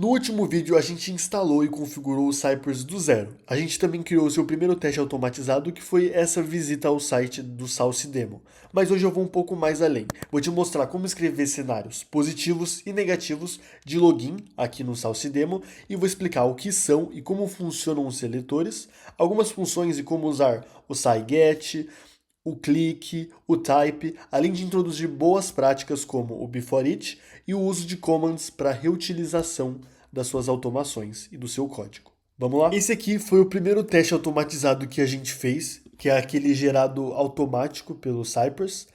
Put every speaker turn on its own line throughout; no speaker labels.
No último vídeo, a gente instalou e configurou o Cypress do zero. A gente também criou o seu primeiro teste automatizado, que foi essa visita ao site do SalsiDemo. Mas hoje eu vou um pouco mais além. Vou te mostrar como escrever cenários positivos e negativos de login aqui no SalsiDemo e vou explicar o que são e como funcionam os seletores, algumas funções e como usar o SciGet, o click, o type, além de introduzir boas práticas como o before each e o uso de commands para reutilização das suas automações e do seu código. Vamos lá? Esse aqui foi o primeiro teste automatizado que a gente fez, que é aquele gerado automático pelo Cypress.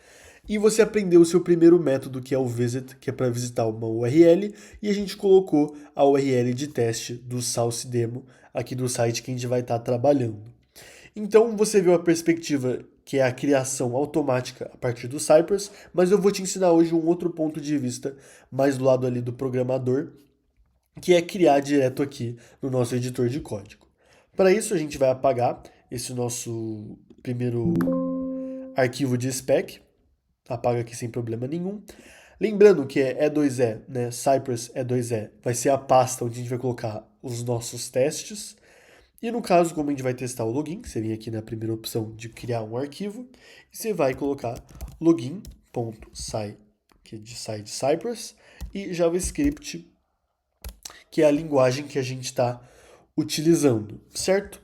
E você aprendeu o seu primeiro método, que é o visit, que é para visitar uma URL, e a gente colocou a URL de teste do SalsiDemo aqui do site que a gente vai estar trabalhando. Então você viu a perspectiva que é a criação automática a partir do Cypress, mas eu vou te ensinar hoje um outro ponto de vista, mais do lado ali do programador, que é criar direto aqui no nosso editor de código. Para isso a gente vai apagar esse nosso primeiro arquivo de spec, apaga aqui sem problema nenhum. Lembrando que é E2E, né? Cypress E2E, vai ser a pasta onde a gente vai colocar os nossos testes. E no caso, como a gente vai testar o login, você vem aqui na primeira opção de criar um arquivo, e você vai colocar login.sci, que é de sci de Cypress, e JavaScript, que é a linguagem que a gente está utilizando, certo?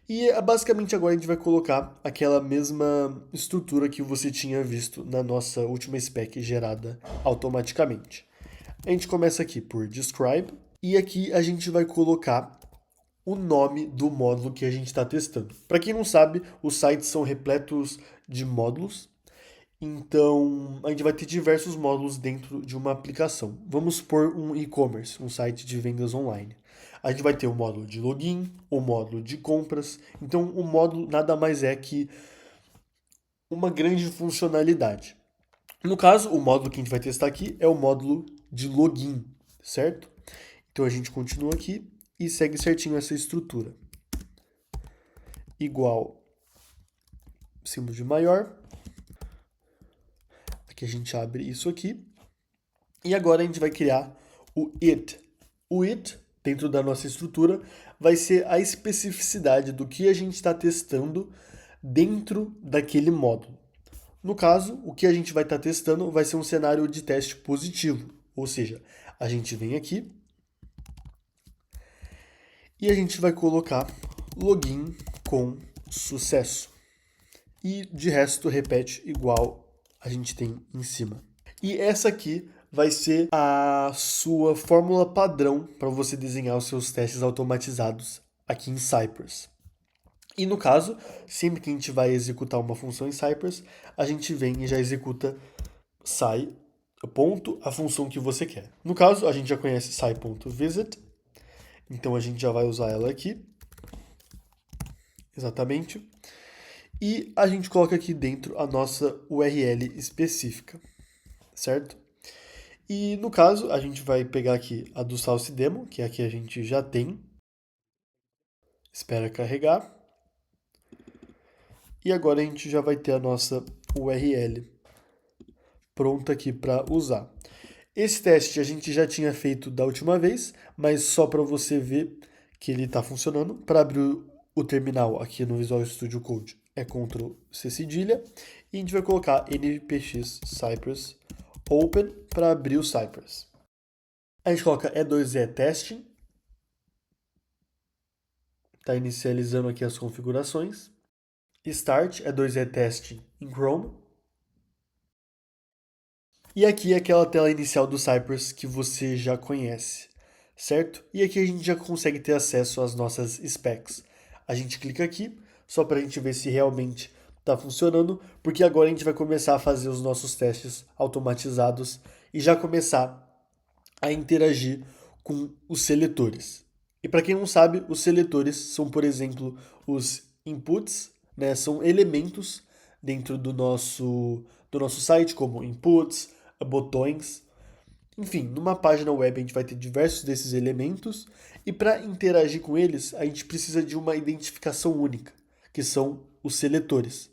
E basicamente agora a gente vai colocar aquela mesma estrutura que você tinha visto na nossa última spec gerada automaticamente. A gente começa aqui por describe, e aqui a gente vai colocar o nome do módulo que a gente está testando. Para quem não sabe, os sites são repletos de módulos, então a gente vai ter diversos módulos dentro de uma aplicação. Vamos supor um e-commerce, um site de vendas online. A gente vai ter o módulo de login, o módulo de compras. Então o módulo nada mais é que uma grande funcionalidade. No caso, o módulo que a gente vai testar aqui é o módulo de login, certo? Então a gente continua aqui e segue certinho essa estrutura. Igual símbolo de maior. Aqui a gente abre isso aqui. E agora a gente vai criar o it. O it, dentro da nossa estrutura, vai ser a especificidade do que a gente está testando dentro daquele módulo. No caso, o que a gente vai estar testando vai ser um cenário de teste positivo. Ou seja, a gente vem aqui e a gente vai colocar login com sucesso. E de resto repete igual a gente tem em cima. E essa aqui vai ser a sua fórmula padrão para você desenhar os seus testes automatizados aqui em Cypress. E no caso, sempre que a gente vai executar uma função em Cypress, a gente vem e já executa sci, ponto, a função que você quer. No caso, a gente já conhece sci.visit, então a gente já vai usar ela aqui. Exatamente. E a gente coloca aqui dentro a nossa URL específica, certo? E no caso, a gente vai pegar aqui a do SalsiDemo, que é a que a gente já tem. Espera carregar. E agora a gente já vai ter a nossa URL pronta aqui para usar. Esse teste a gente já tinha feito da última vez, mas só para você ver que ele está funcionando. Para abrir o terminal aqui no Visual Studio Code é Ctrl C cedilha e a gente vai colocar npx cypress open para abrir o Cypress. A gente coloca E2E testing. Está inicializando aqui as configurações. Start E2E testing em Chrome. E aqui é aquela tela inicial do Cypress que você já conhece, certo? E aqui a gente já consegue ter acesso às nossas specs. A gente clica aqui, só para a gente ver se realmente está funcionando, porque agora a gente vai começar a fazer os nossos testes automatizados e já começar a interagir com os seletores. E para quem não sabe, os seletores são, por exemplo, os inputs, né? São elementos dentro do nosso site, como inputs, botões. Enfim, numa página web a gente vai ter diversos desses elementos e para interagir com eles a gente precisa de uma identificação única, que são os seletores.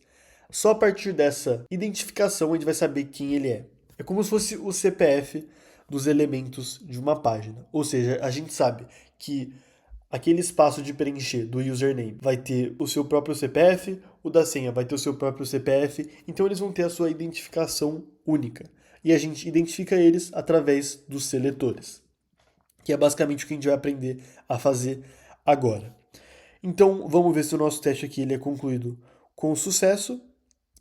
Só a partir dessa identificação a gente vai saber quem ele é. É como se fosse o CPF dos elementos de uma página. Ou seja, a gente sabe que aquele espaço de preencher do username vai ter o seu próprio CPF, o da senha vai ter o seu próprio CPF, então eles vão ter a sua identificação única. E a gente identifica eles através dos seletores, que é basicamente o que a gente vai aprender a fazer agora. Então, vamos ver se o nosso teste aqui ele é concluído com sucesso.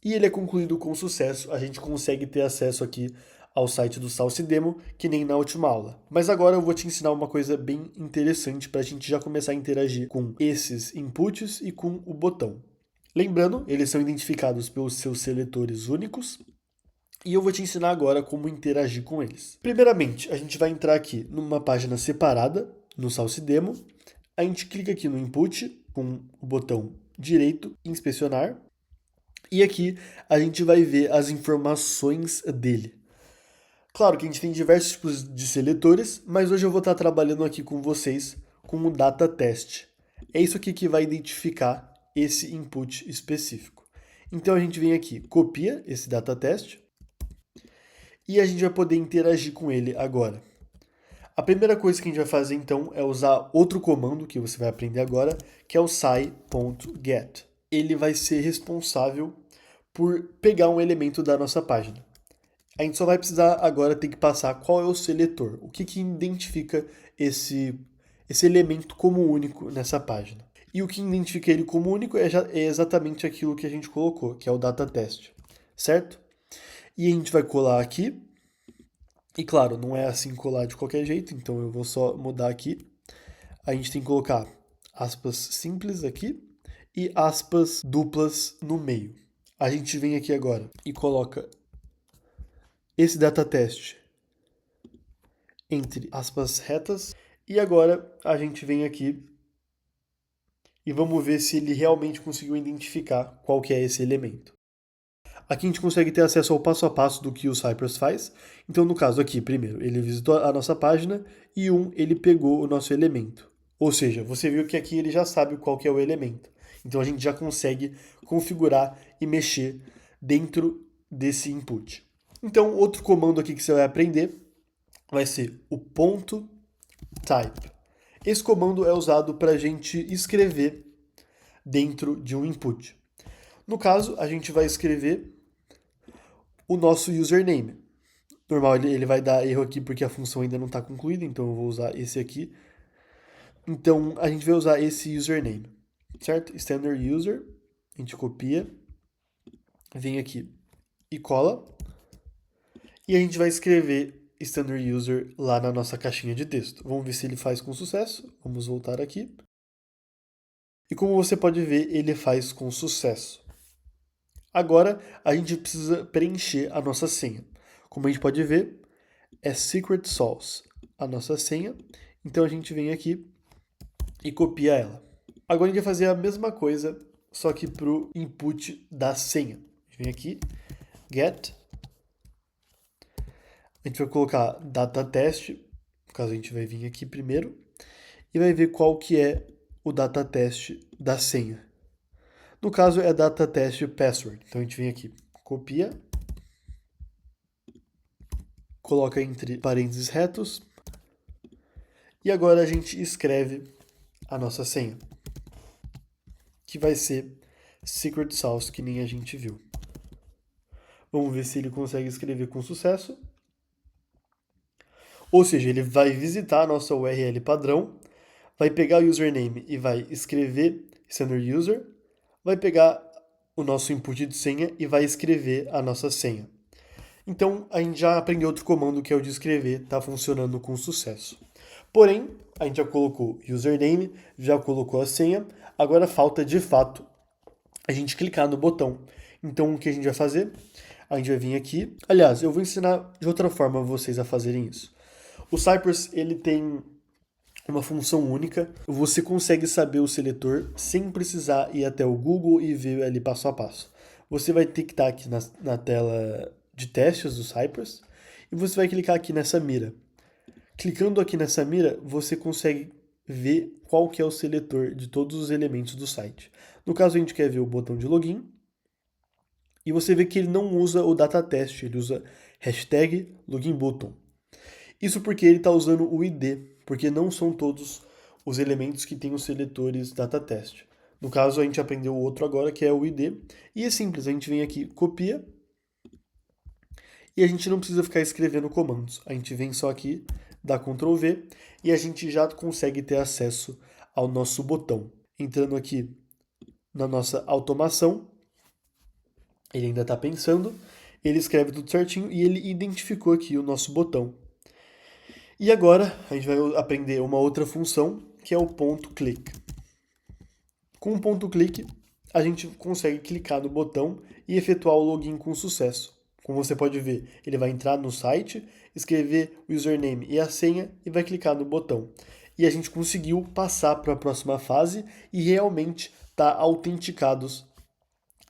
E ele é concluído com sucesso, a gente consegue ter acesso aqui ao site do SalsiDemo, que nem na última aula. Mas agora eu vou te ensinar uma coisa bem interessante para a gente já começar a interagir com esses inputs e com o botão. Lembrando, eles são identificados pelos seus seletores únicos, e eu vou te ensinar agora como interagir com eles. Primeiramente, a gente vai entrar aqui numa página separada, no SalsiDemo. A gente clica aqui no input, com o botão direito, inspecionar. E aqui a gente vai ver as informações dele. Claro que a gente tem diversos tipos de seletores, mas hoje eu vou estar trabalhando aqui com vocês com o data test. É isso aqui que vai identificar esse input específico. Então a gente vem aqui, copia esse data test e a gente vai poder interagir com ele agora. A primeira coisa que a gente vai fazer então é usar outro comando que você vai aprender agora, que é o sai.get. Ele vai ser responsável por pegar um elemento da nossa página. A gente só vai precisar agora ter que passar qual é o seletor, o que identifica esse elemento como único nessa página. E o que identifica ele como único é exatamente aquilo que a gente colocou, que é o data test, certo? E a gente vai colar aqui, e claro, não é assim colar de qualquer jeito, então eu vou só mudar aqui. A gente tem que colocar aspas simples aqui e aspas duplas no meio. A gente vem aqui agora e coloca esse data test entre aspas retas. E agora a gente vem aqui e vamos ver se ele realmente conseguiu identificar qual que é esse elemento. Aqui a gente consegue ter acesso ao passo a passo do que o Cypress faz. Então, no caso aqui, primeiro, ele visitou a nossa página e ele pegou o nosso elemento. Ou seja, você viu que aqui ele já sabe qual que é o elemento. Então, a gente já consegue configurar e mexer dentro desse input. Então, outro comando aqui que você vai aprender vai ser o ponto .type. Esse comando é usado para a gente escrever dentro de um input. No caso, a gente vai escrever o nosso username. Normal, ele vai dar erro aqui porque a função ainda não está concluída, então eu vou usar esse aqui. Então, a gente vai usar esse username, certo? Standard user, a gente copia, vem aqui e cola. E a gente vai escrever standard user lá na nossa caixinha de texto. Vamos ver se ele faz com sucesso. Vamos voltar aqui. E como você pode ver, ele faz com sucesso. Agora, a gente precisa preencher a nossa senha. Como a gente pode ver, é secret sauce a nossa senha. Então, a gente vem aqui e copia ela. Agora, a gente vai fazer a mesma coisa, só que para o input da senha. A gente vem aqui, get. A gente vai colocar data test, no caso a gente vai vir aqui primeiro, e vai ver qual que é o data test da senha. No caso é data test password. Então a gente vem aqui, copia, coloca entre parênteses retos, e agora a gente escreve a nossa senha, que vai ser secret sauce, que nem a gente viu. Vamos ver se ele consegue escrever com sucesso. Ou seja, ele vai visitar a nossa URL padrão, vai pegar o username e vai escrever standard user, vai pegar o nosso input de senha e vai escrever a nossa senha. Então, a gente já aprendeu outro comando que é o de escrever, está funcionando com sucesso. Porém, a gente já colocou username, já colocou a senha, agora falta de fato a gente clicar no botão. Então, o que a gente vai fazer? A gente vai vir aqui. Aliás, eu vou ensinar de outra forma vocês a fazerem isso. O Cypress, ele tem uma função única. Você consegue saber o seletor sem precisar ir até o Google e ver ali passo a passo. Você vai ter que estar aqui na tela de testes do Cypress e você vai clicar aqui nessa mira. Clicando aqui nessa mira, você consegue ver qual que é o seletor de todos os elementos do site. No caso, a gente quer ver o botão de login e você vê que ele não usa o data test, ele usa hashtag login button. Isso porque ele está usando o ID, porque não são todos os elementos que têm os seletores datatest. No caso, a gente aprendeu o outro agora, que é o ID, e é simples, a gente vem aqui, copia, e a gente não precisa ficar escrevendo comandos. A gente vem só aqui, dá Ctrl V, e a gente já consegue ter acesso ao nosso botão. Entrando aqui na nossa automação, ele ainda está pensando, ele escreve tudo certinho e ele identificou aqui o nosso botão. E agora a gente vai aprender uma outra função, que é o ponto clique. Com o ponto clique, a gente consegue clicar no botão e efetuar o login com sucesso. Como você pode ver, ele vai entrar no site, escrever o username e a senha e vai clicar no botão. E a gente conseguiu passar para a próxima fase e realmente está autenticados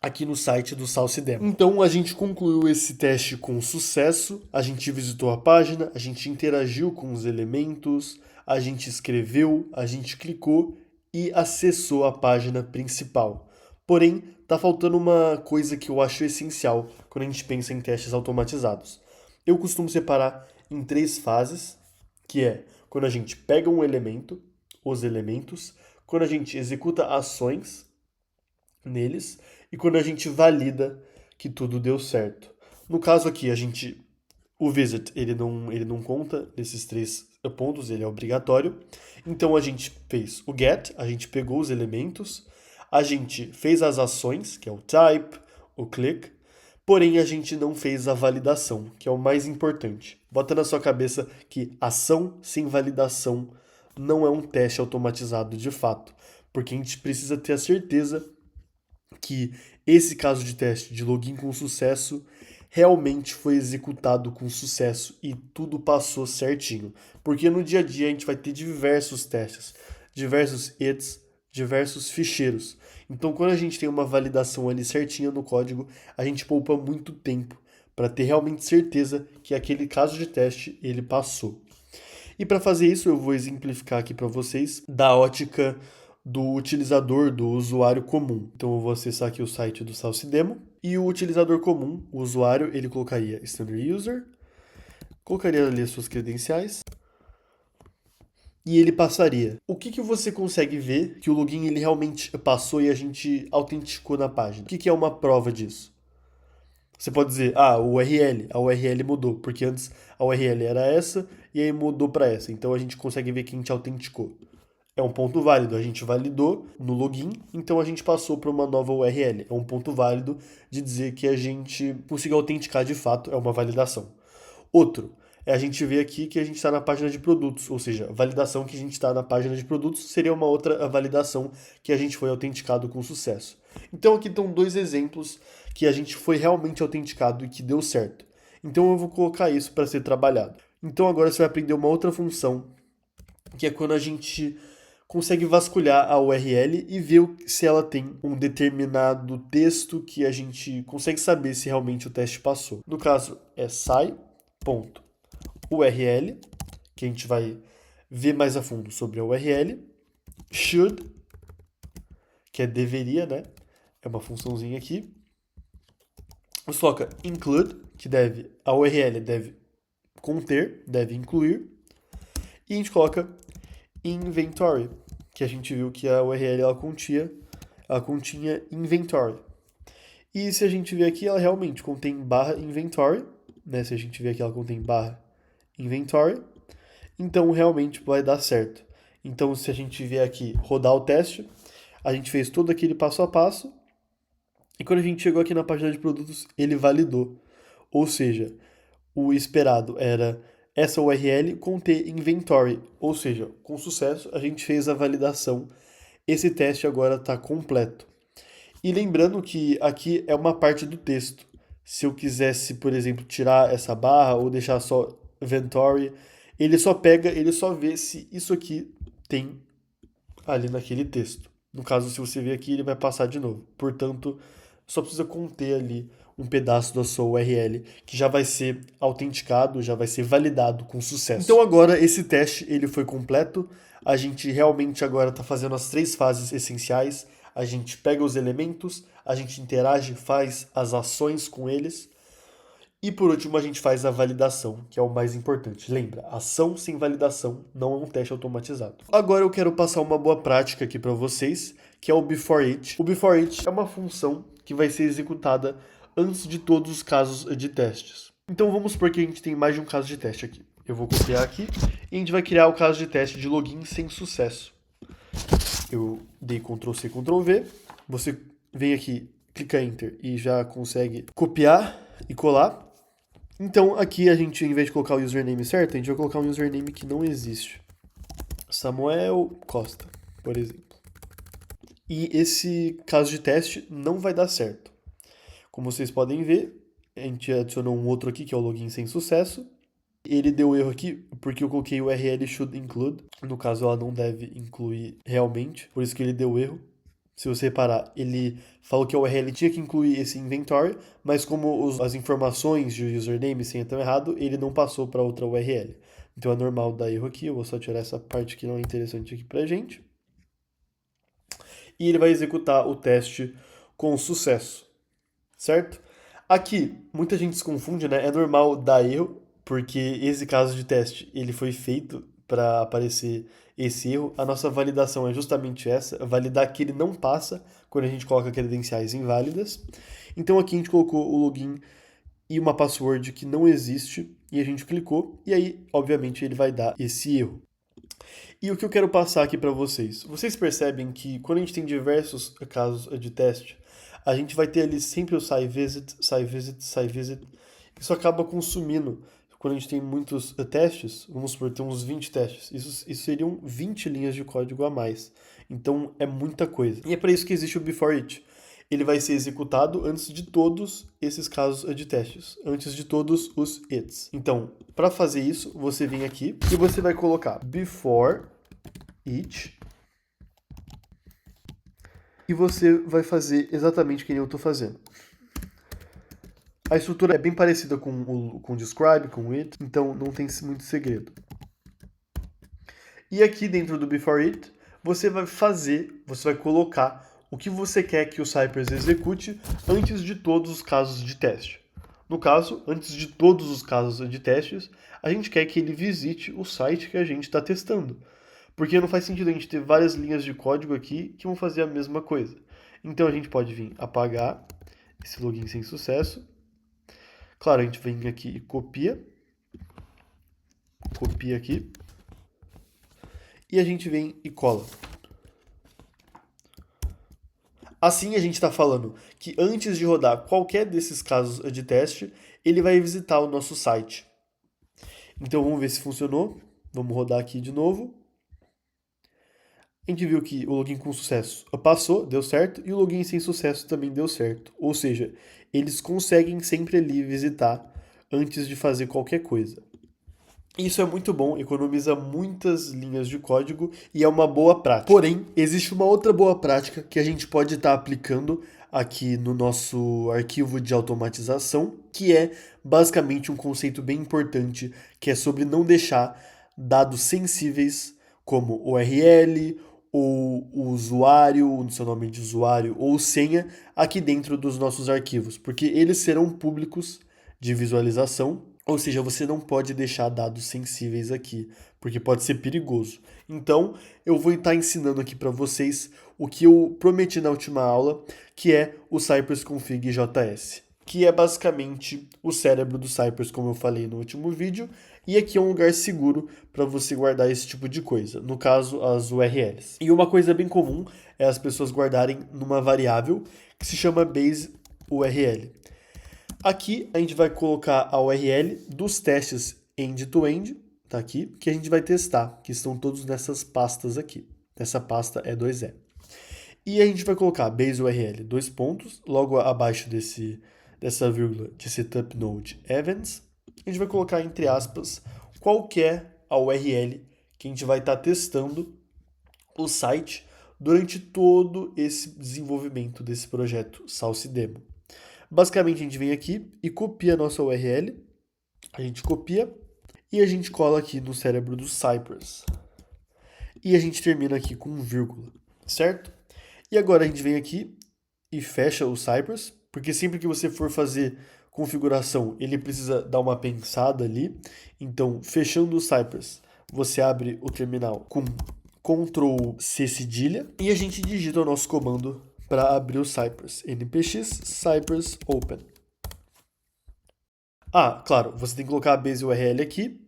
aqui no site do SalsiDemo. Então a gente concluiu esse teste com sucesso, a gente visitou a página, a gente interagiu com os elementos, a gente escreveu, a gente clicou e acessou a página principal. Porém, tá faltando uma coisa que eu acho essencial quando a gente pensa em testes automatizados. Eu costumo separar em 3 fases, que é quando a gente pega um elemento, os elementos, quando a gente executa ações neles e quando a gente valida que tudo deu certo. No caso aqui, o visit ele não conta nesses 3 pontos, ele é obrigatório. Então a gente fez o get, a gente pegou os elementos, a gente fez as ações, que é o type, o click, porém a gente não fez a validação, que é o mais importante. Bota na sua cabeça que ação sem validação não é um teste automatizado de fato, porque a gente precisa ter a certeza que esse caso de teste de login com sucesso realmente foi executado com sucesso e tudo passou certinho. Porque no dia a dia a gente vai ter diversos testes, diversos its, diversos ficheiros. Então, quando a gente tem uma validação ali certinha no código, a gente poupa muito tempo para ter realmente certeza que aquele caso de teste ele passou. E para fazer isso, eu vou exemplificar aqui para vocês da ótica do utilizador, do usuário comum. Então eu vou acessar aqui o site do SalsiDemo e o utilizador comum, o usuário, ele colocaria standard user, colocaria ali as suas credenciais e ele passaria. O que você consegue ver que o login ele realmente passou e a gente autenticou na página? O que é uma prova disso? Você pode dizer, a URL mudou, porque antes a URL era essa e aí mudou para essa. Então a gente consegue ver que a gente autenticou. É um ponto válido, a gente validou no login, então a gente passou para uma nova URL. É um ponto válido de dizer que a gente conseguiu autenticar de fato, é uma validação. Outro, é a gente ver aqui que a gente está na página de produtos, ou seja, a validação que a gente está na página de produtos seria uma outra validação que a gente foi autenticado com sucesso. Então aqui estão 2 exemplos que a gente foi realmente autenticado e que deu certo. Então eu vou colocar isso para ser trabalhado. Então agora você vai aprender uma outra função, que é quando a gente consegue vasculhar a URL e ver se ela tem um determinado texto que a gente consegue saber se realmente o teste passou. No caso, é sai.url, que a gente vai ver mais a fundo sobre a URL, should, que é deveria, né? É uma funçãozinha aqui. Você coloca include, que a URL deve conter, deve incluir, e a gente coloca inventory, que a gente viu que a URL ela continha inventory. E se a gente ver aqui, ela realmente contém barra inventory, né? Se a gente ver aqui, ela contém barra inventory, então realmente vai dar certo. Então, se a gente vier aqui rodar o teste, a gente fez todo aquele passo a passo, e quando a gente chegou aqui na página de produtos, ele validou. Ou seja, o esperado era essa URL conter inventory, ou seja, com sucesso a gente fez a validação. Esse teste agora está completo. E lembrando que aqui é uma parte do texto. Se eu quisesse, por exemplo, tirar essa barra ou deixar só inventory, ele só vê se isso aqui tem ali naquele texto. No caso, se você ver aqui, ele vai passar de novo. Portanto, só precisa conter ali um pedaço da sua URL que já vai ser autenticado, já vai ser validado com sucesso. Então agora esse teste ele foi completo. A gente realmente agora está fazendo as 3 fases essenciais. A gente pega os elementos, a gente interage, faz as ações com eles E por último, a gente faz a validação, que é o mais importante. Lembra, ação sem validação não é um teste automatizado. Agora eu quero passar uma boa prática aqui para vocês, que é o before each. O before each é uma função que vai ser executada antes de todos os casos de testes. Então vamos supor que a gente tem mais de um caso de teste aqui. Eu vou copiar aqui e a gente vai criar o caso de teste de login sem sucesso. Eu dei Ctrl C, Ctrl V. Você vem aqui, clica Enter e já consegue copiar e colar. Então aqui a gente, em vez de colocar o username certo, a gente vai colocar um username que não existe. Samuel Costa, por exemplo. E esse caso de teste não vai dar certo. Como vocês podem ver, a gente adicionou um outro aqui, que é o login sem sucesso. Ele deu erro aqui porque eu coloquei o URL should include. No caso, ela não deve incluir realmente, por isso que ele deu erro. Se você reparar, ele falou que a URL tinha que incluir esse inventory, mas como as informações de username e senha estão errado, ele não passou para outra URL. Então é normal dar erro aqui, eu vou só tirar essa parte que não é interessante aqui pra gente. E ele vai executar o teste com sucesso, certo? Aqui, muita gente se confunde, né? É normal dar erro, porque esse caso de teste ele foi feito para aparecer esse erro. A nossa validação é justamente essa, validar que ele não passa quando a gente coloca credenciais inválidas. Então aqui a gente colocou o login e uma password que não existe e a gente clicou e aí, obviamente, ele vai dar esse erro. E o que eu quero passar aqui para vocês? Vocês percebem que quando a gente tem diversos casos de teste, a gente vai ter ali sempre o SciVisit, SciVisit, SciVisit. Isso acaba consumindo. Quando a gente tem muitos testes, vamos supor, tem uns 20 testes. Isso seriam 20 linhas de código a mais. Então é muita coisa. E é para isso que existe o before each. Ele vai ser executado antes de todos esses casos de testes, antes de todos os its. Então, para fazer isso, você vem aqui e você vai colocar before each e você vai fazer exatamente o que eu estou fazendo. A estrutura é bem parecida com o describe, com o it, então não tem muito segredo. E aqui dentro do before it, você vai colocar o que você quer que o Cypress execute antes de todos os casos de teste. No caso, antes de todos os casos de testes, a gente quer que ele visite o site que a gente está testando. Porque não faz sentido a gente ter várias linhas de código aqui que vão fazer a mesma coisa. Então a gente pode vir apagar esse login sem sucesso. Claro, a gente vem aqui e copia aqui, e a gente vem e cola. Assim a gente está falando que antes de rodar qualquer desses casos de teste, ele vai visitar o nosso site. Então vamos ver se funcionou. Vamos rodar aqui de novo. A gente viu que o login com sucesso passou, deu certo, e o login sem sucesso também deu certo. Ou seja, eles conseguem sempre ali visitar antes de fazer qualquer coisa. Isso é muito bom, economiza muitas linhas de código e é uma boa prática. Porém, existe uma outra boa prática que a gente pode estar aplicando aqui no nosso arquivo de automatização, que é basicamente um conceito bem importante, que é sobre não deixar dados sensíveis como URL ou o usuário, o seu nome de usuário ou senha aqui dentro dos nossos arquivos, porque eles serão públicos de visualização. Ou seja, você não pode deixar dados sensíveis aqui, porque pode ser perigoso. Então, eu vou estar ensinando aqui para vocês o que eu prometi na última aula, que é o Cypress Config JS, que é basicamente o cérebro do Cypress, como eu falei no último vídeo, e aqui é um lugar seguro para você guardar esse tipo de coisa, no caso, as URLs. E uma coisa bem comum é as pessoas guardarem numa variável que se chama base URL. Aqui a gente vai colocar a URL dos testes end-to-end, tá aqui, que a gente vai testar, que estão todos nessas pastas aqui. Essa pasta é 2E. E a gente vai colocar base URL, dois pontos, logo abaixo dessa vírgula de setup node events. A gente vai colocar entre aspas qualquer a URL que a gente vai estar testando o site durante todo esse desenvolvimento desse projeto SalsiDemo. Basicamente, a gente vem aqui e copia a nossa URL, a gente copia e a gente cola aqui no cérebro do Cypress. E a gente termina aqui com vírgula, certo? E agora a gente vem aqui e fecha o Cypress, porque sempre que você for fazer configuração, ele precisa dar uma pensada ali. Então, fechando o Cypress, você abre o terminal com Ctrl C cedilha e a gente digita o nosso comando para abrir o Cypress. npx cypress open. Ah, claro, você tem que colocar a base URL aqui.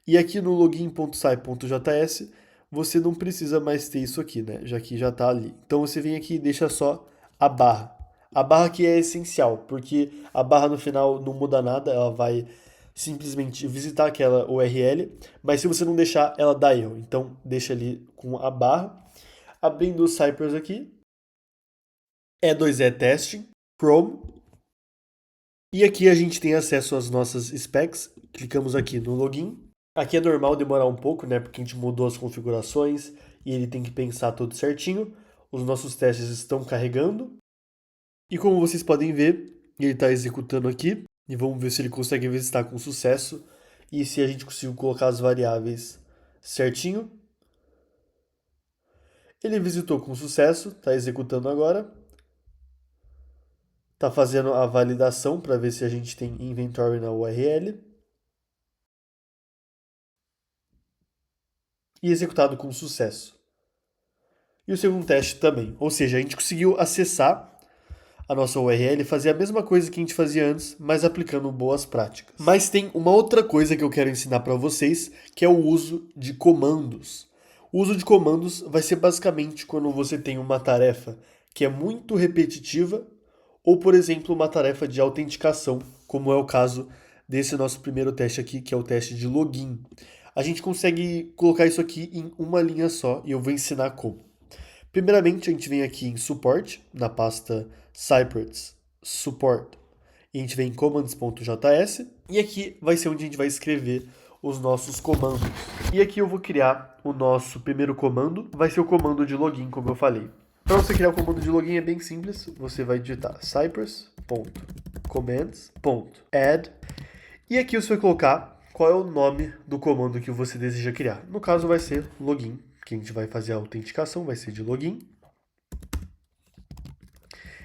E aqui no login.sai.js, você não precisa mais ter isso aqui, né? Já que já está ali. Então você vem aqui e deixa só a barra. A barra aqui é essencial, porque a barra no final não muda nada, ela vai simplesmente visitar aquela URL, mas se você não deixar, ela dá erro. Então deixa ali com a barra. Abrindo o Cypress aqui, E2E Testing, Chrome. E aqui a gente tem acesso às nossas specs. Clicamos aqui no login. Aqui é normal demorar um pouco, né? Porque a gente mudou as configurações e ele tem que pensar tudo certinho. Os nossos testes estão carregando. E como vocês podem ver, ele está executando aqui. E vamos ver se ele consegue visitar com sucesso. E se a gente conseguiu colocar as variáveis certinho. Ele visitou com sucesso, está executando agora. Está fazendo a validação para ver se a gente tem inventory na URL. E executado com sucesso. E o segundo teste também. Ou seja, a gente conseguiu acessar a nossa URL e fazer a mesma coisa que a gente fazia antes, mas aplicando boas práticas. Mas tem uma outra coisa que eu quero ensinar para vocês, que é o uso de comandos. O uso de comandos vai ser basicamente quando você tem uma tarefa que é muito repetitiva, ou, por exemplo, uma tarefa de autenticação, como é o caso desse nosso primeiro teste aqui, que é o teste de login. A gente consegue colocar isso aqui em uma linha só, e eu vou ensinar como. Primeiramente, a gente vem aqui em Support, na pasta Cypress Support, e a gente vem em commands.js, e aqui vai ser onde a gente vai escrever os nossos comandos. E aqui eu vou criar o nosso primeiro comando, vai ser o comando de login, como eu falei. Para você criar o comando de login é bem simples, você vai digitar cypress.commands.add, e aqui você vai colocar qual é o nome do comando que você deseja criar. No caso vai ser login, que a gente vai fazer a autenticação, vai ser de login.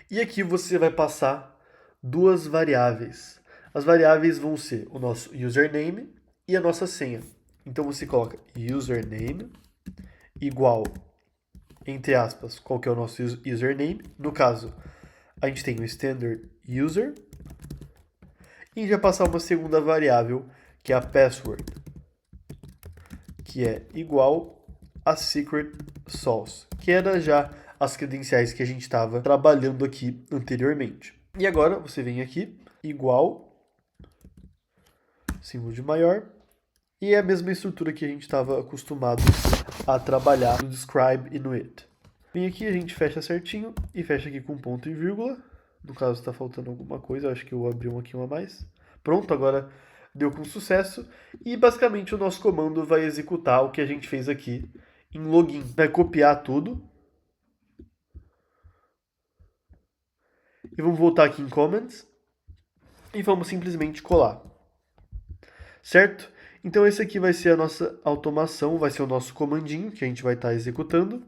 E aqui você vai passar duas variáveis. As variáveis vão ser o nosso username e a nossa senha. Então você coloca username igual, entre aspas, qual que é o nosso username. No caso, a gente tem o standard user. E a gente vai passar uma segunda variável, que é a password, que é igual a secret sauce, que era já as credenciais que a gente estava trabalhando aqui anteriormente. E agora você vem aqui, igual, símbolo de maior, e é a mesma estrutura que a gente estava acostumado a trabalhar no describe e no it. Vem aqui, a gente fecha certinho e fecha aqui com ponto e vírgula. No caso está faltando alguma coisa, eu acho que eu abri um aqui a mais. Pronto, agora deu com sucesso. E basicamente o nosso comando vai executar o que a gente fez aqui em login. Vai copiar tudo. E vamos voltar aqui em Comments. E vamos simplesmente colar. Certo? Então esse aqui vai ser a nossa automação, vai ser o nosso comandinho que a gente vai estar executando.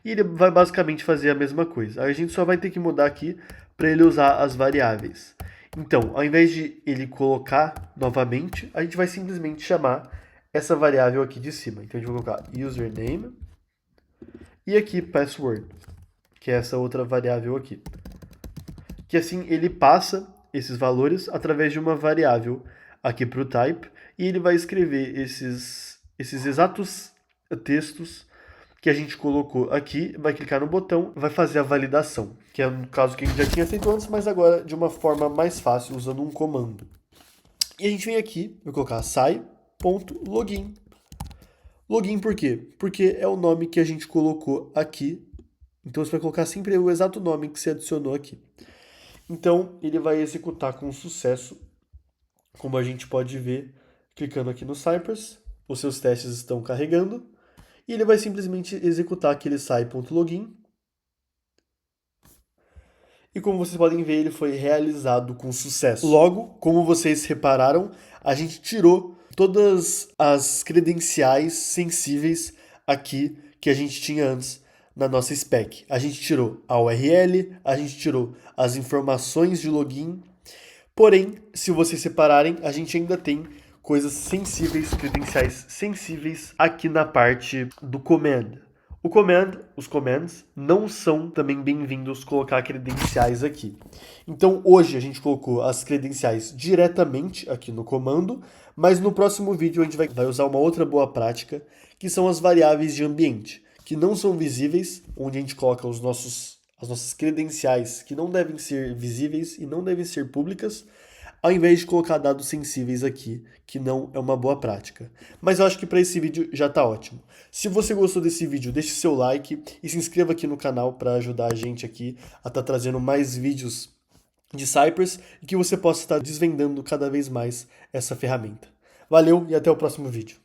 E ele vai basicamente fazer a mesma coisa. A gente só vai ter que mudar aqui para ele usar as variáveis. Então, ao invés de ele colocar novamente, a gente vai simplesmente chamar essa variável aqui de cima. Então a gente vai colocar username e aqui password, que é essa outra variável aqui. Que assim ele passa esses valores através de uma variável aqui para o type e ele vai escrever esses exatos textos que a gente colocou aqui, vai clicar no botão, vai fazer a validação, que é no caso que a gente já tinha feito antes, mas agora de uma forma mais fácil, usando um comando. E a gente vem aqui, vai colocar sai.login. Login por quê? Porque é o nome que a gente colocou aqui, então você vai colocar sempre o exato nome que você adicionou aqui. Então ele vai executar com sucesso, como a gente pode ver, clicando aqui no Cypress, os seus testes estão carregando, e ele vai simplesmente executar aquele sai.login. E como vocês podem ver, ele foi realizado com sucesso. Logo, como vocês repararam, a gente tirou todas as credenciais sensíveis aqui que a gente tinha antes na nossa spec. A gente tirou a URL, a gente tirou as informações de login, Porém, se vocês separarem, a gente ainda tem coisas sensíveis, credenciais sensíveis aqui na parte do command. Os commands não são também bem-vindos colocar credenciais aqui. Então hoje a gente colocou as credenciais diretamente aqui no comando, mas no próximo vídeo a gente vai usar uma outra boa prática, que são as variáveis de ambiente, que não são visíveis, onde a gente coloca as nossas credenciais que não devem ser visíveis e não devem ser públicas, ao invés de colocar dados sensíveis aqui, que não é uma boa prática. Mas eu acho que para esse vídeo já está ótimo. Se você gostou desse vídeo, deixe seu like e se inscreva aqui no canal para ajudar a gente aqui a estar trazendo mais vídeos de Cypress e que você possa estar desvendando cada vez mais essa ferramenta. Valeu e até o próximo vídeo.